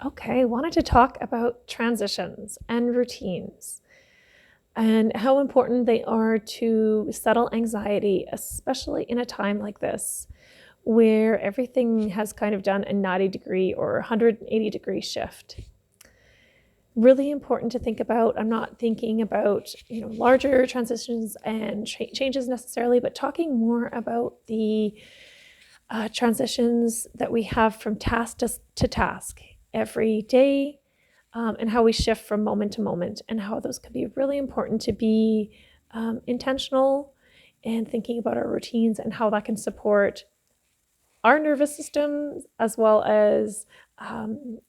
Okay, I wanted to talk about transitions and routines and how important they are to settle anxiety, especially in a time like this where everything has kind of done a 90-degree or 180-degree shift. Really important to think about. I'm not thinking about, larger transitions and changes necessarily, but talking more about the transitions that we have from task to task every day, and how we shift from moment to moment, and how those can be really important to be intentional and thinking about our routines and how that can support our nervous system, as well as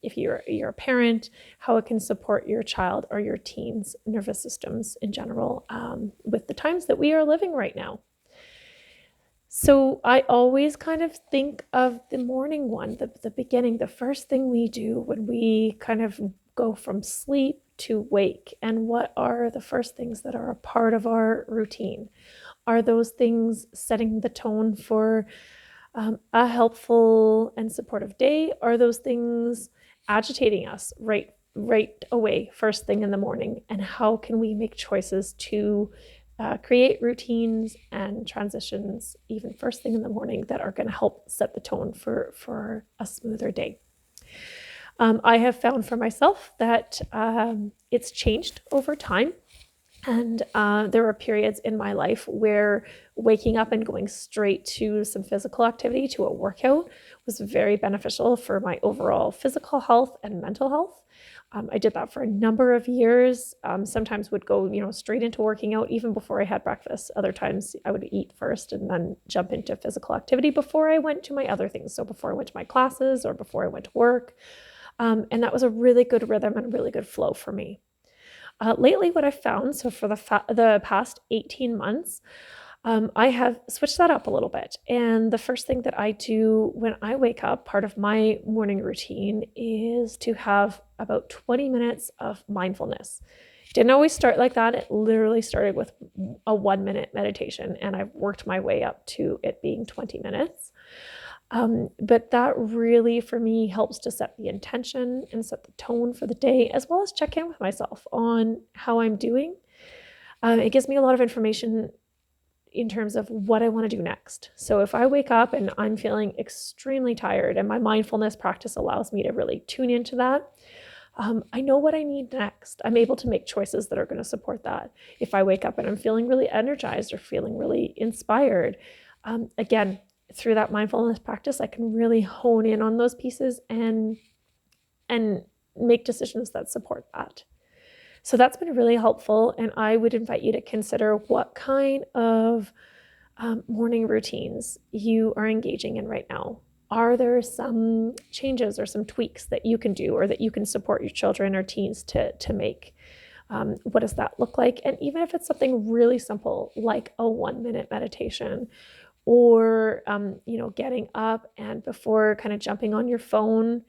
if you're a parent, how it can support your child or your teen's nervous systems in general, with the times that we are living right now. So I always kind of think of the morning one, the beginning, the first thing we do when we kind of go from sleep to wake. And what are the first things that are a part of our routine? Are those things setting the tone for a helpful and supportive day? Are those things agitating us right away, first thing in the morning? And how can we make choices to create routines and transitions even first thing in the morning that are going to help set the tone for a smoother day? I have found for myself that it's changed over time. And there were periods in my life where waking up and going straight to some physical activity, to a workout, was very beneficial for my overall physical health and mental health. I did that for a number of years. Sometimes would go, straight into working out even before I had breakfast. Other times I would eat first and then jump into physical activity before I went to my other things. So before I went to my classes or before I went to work. And that was a really good rhythm and a really good flow for me. Lately, what I've found, so for the past 18 months, I have switched that up a little bit. And the first thing that I do when I wake up, part of my morning routine, is to have about 20 minutes of mindfulness. Didn't always start like that. It literally started with a 1-minute meditation, and I've worked my way up to it being 20 minutes. But that really, for me, helps to set the intention and set the tone for the day, as well as check in with myself on how I'm doing. It gives me a lot of information in terms of what I want to do next. So if I wake up and I'm feeling extremely tired, and my mindfulness practice allows me to really tune into that, I know what I need next. I'm able to make choices that are going to support that. If I wake up and I'm feeling really energized or feeling really inspired, again, through that mindfulness practice, I can really hone in on those pieces and make decisions that support that. So that's been really helpful. And I would invite you to consider what kind of morning routines you are engaging in right now. Are there some changes or some tweaks that you can do, or that you can support your children or teens to make? What does that look like? And even if it's something really simple, like a 1-minute meditation, or getting up and before kind of jumping on your phone,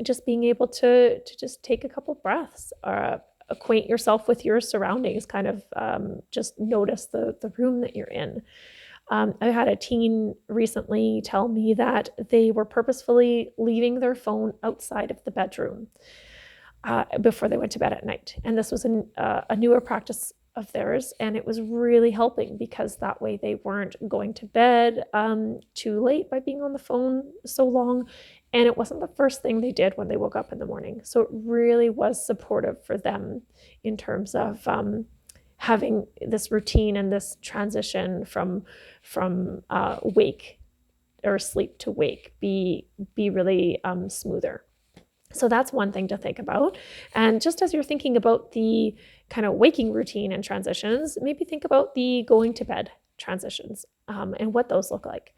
just being able to just take a couple breaths, acquaint yourself with your surroundings, kind of just notice the room that you're in. I had a teen recently tell me that they were purposefully leaving their phone outside of the bedroom before they went to bed at night. And this was a newer practice of theirs, and it was really helping, because that way they weren't going to bed too late by being on the phone so long, and it wasn't the first thing they did when they woke up in the morning. So it really was supportive for them in terms of having this routine and this transition from wake or sleep to wake be really smoother. So that's one thing to think about. And just as you're thinking about the kind of waking routine and transitions, maybe think about the going to bed transitions, and what those look like.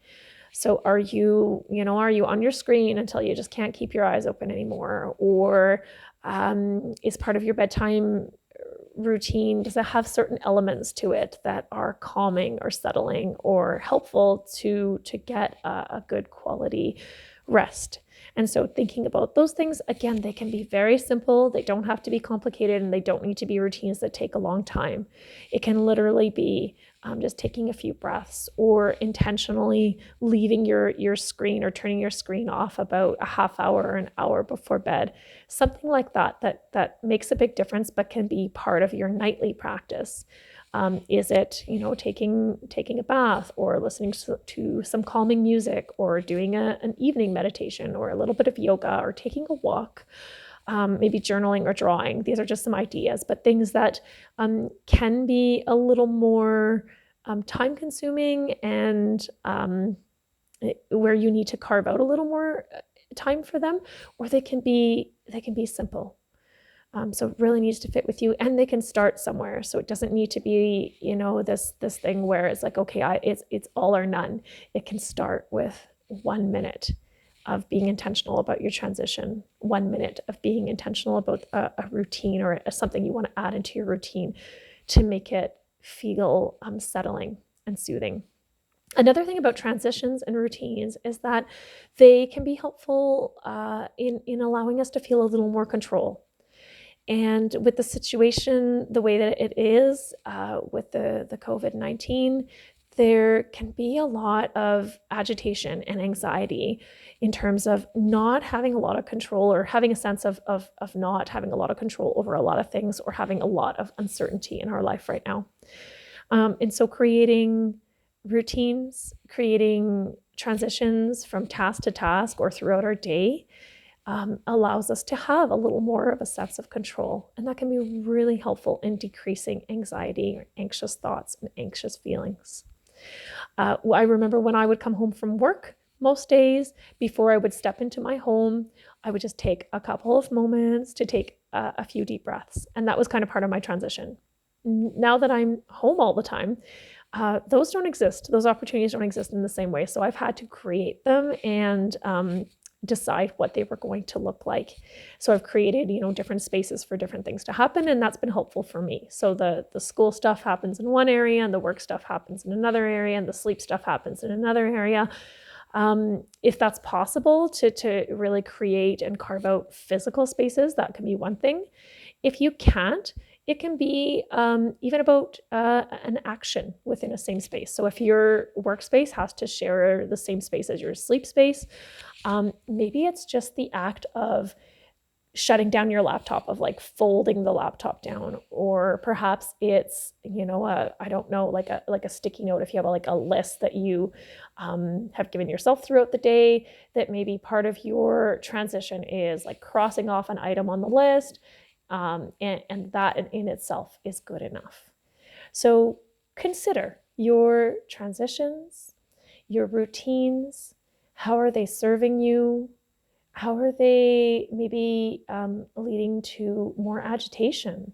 So are you on your screen until you just can't keep your eyes open anymore? Or is part of your bedtime routine, does it have certain elements to it that are calming or settling or helpful to get a good quality rest? And so thinking about those things, again, they can be very simple. They don't have to be complicated, and they don't need to be routines that take a long time. It can literally be just taking a few breaths, or intentionally leaving your screen or turning your screen off about a half hour or an hour before bed. Something like that makes a big difference, but can be part of your nightly practice. Is it, taking a bath, or listening to some calming music, or doing an evening meditation, or a little bit of yoga, or taking a walk, maybe journaling or drawing? These are just some ideas, but things that can be a little more time consuming, and where you need to carve out a little more time for them, or they can be simple. So it really needs to fit with you, and they can start somewhere. So it doesn't need to be, this thing where it's like, okay, it's all or none. It can start with 1 minute of being intentional about your transition, 1 minute of being intentional about a routine, or something you want to add into your routine to make it feel settling and soothing. Another thing about transitions and routines is that they can be helpful in allowing us to feel a little more control. And with the situation the way that it is, with the COVID-19, there can be a lot of agitation and anxiety in terms of not having a lot of control, or having a sense of not having a lot of control over a lot of things, or having a lot of uncertainty in our life right now. And so creating routines, creating transitions from task to task or throughout our day allows us to have a little more of a sense of control. And that can be really helpful in decreasing anxiety or anxious thoughts and anxious feelings. I remember when I would come home from work, most days before I would step into my home, I would just take a couple of moments to take a few deep breaths. And that was kind of part of my transition. Now that I'm home all the time, those don't exist. Those opportunities don't exist in the same way. So I've had to create them and decide what they were going to look like. So I've created, different spaces for different things to happen, and that's been helpful for me. So the school stuff happens in one area, and the work stuff happens in another area, and the sleep stuff happens in another area. If that's possible to really create and carve out physical spaces, that can be one thing. If you can't, it can be even about an action within a same space. So if your workspace has to share the same space as your sleep space, maybe it's just the act of shutting down your laptop, of like folding the laptop down, or perhaps it's, I don't know, like a sticky note. If you have a list that you have given yourself throughout the day, that maybe part of your transition is like crossing off an item on the list. And that in itself is good enough. So consider your transitions, your routines. How are they serving you? How are they maybe leading to more agitation?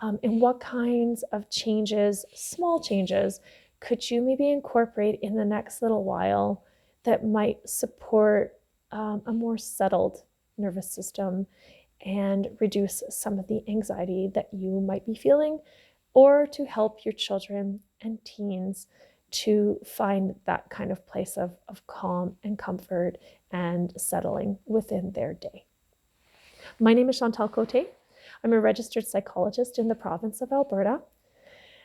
And what kinds of changes, small changes, could you maybe incorporate in the next little while that might support a more settled nervous system and reduce some of the anxiety that you might be feeling, or to help your children and teens to find that kind of place of calm and comfort and settling within their day. My name is Chantal Cote. I'm a registered psychologist in the province of Alberta.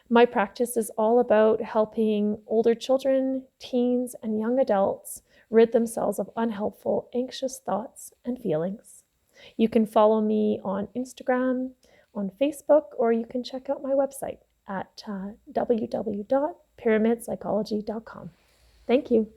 My practice is all about helping older children, teens, and young adults rid themselves of unhelpful, anxious thoughts and feelings. You can follow me on Instagram, on Facebook, or you can check out my website at www.pyramidpsychology.com. Thank you.